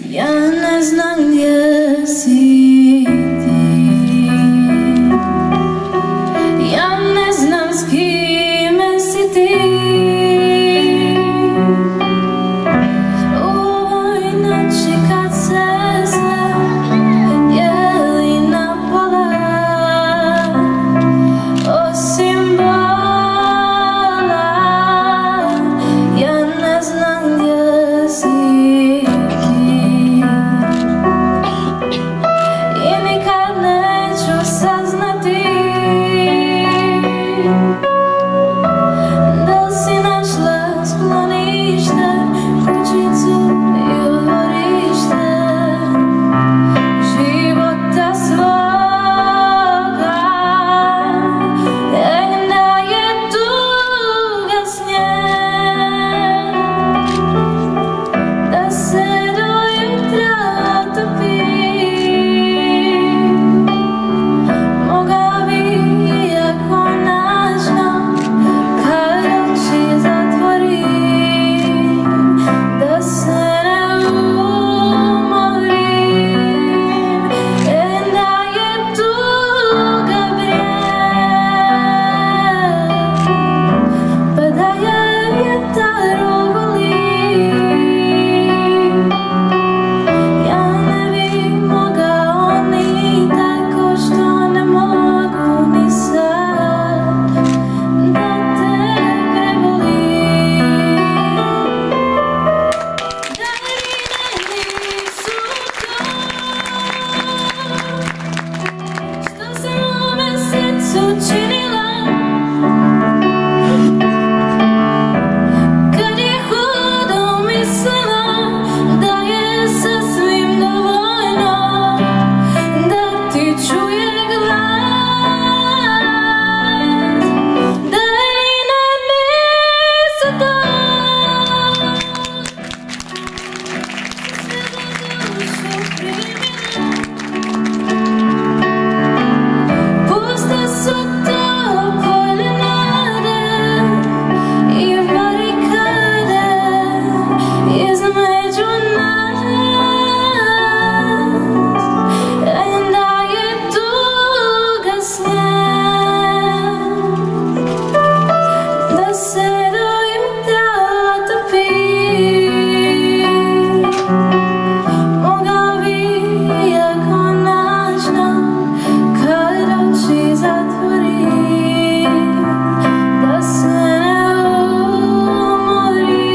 Ja ne znam gdje si ti, ja ne znam s kime si ti. U ovoj noći kad se sve dijeli na pola, osim bola, ja ne znam gdje si ti. I nikad neću saznati da li si našla sklonište, kućicu i dvorište života svoga. Da je tuga s nje, da se do jutra otopi. Mogao bi iako nađno kad oči zatvorim, da se ne umorim. Da je tuga brijeg, pa da je vjetar ogoli. Ja ne bi mogao ni tako što ne mogu ni sad da te prebolim. Daline nisu to što sam u mesecu činila kad je hudo mislila da je sasvim dovoljno da ti čuje glas. Daline nisu to što se do dušu primila. Puste su to poljenade i barikade između nas. Da je tuga s nje, da se do jutra otopi. Mogao bi iako nađno kad oči zatvorim, da se ne umorim.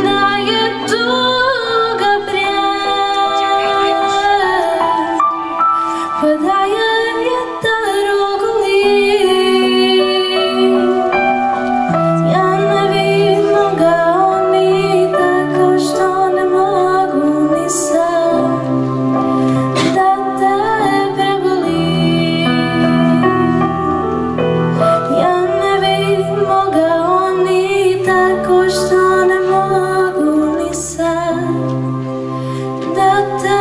Da je tuga brijeg, pa da je vjetar ogoli. Ja ne bi mogao ni tako što ne mogu ni sad da te prebolim. Ja ne bi mogao ni tako što ne mogu ni sad da te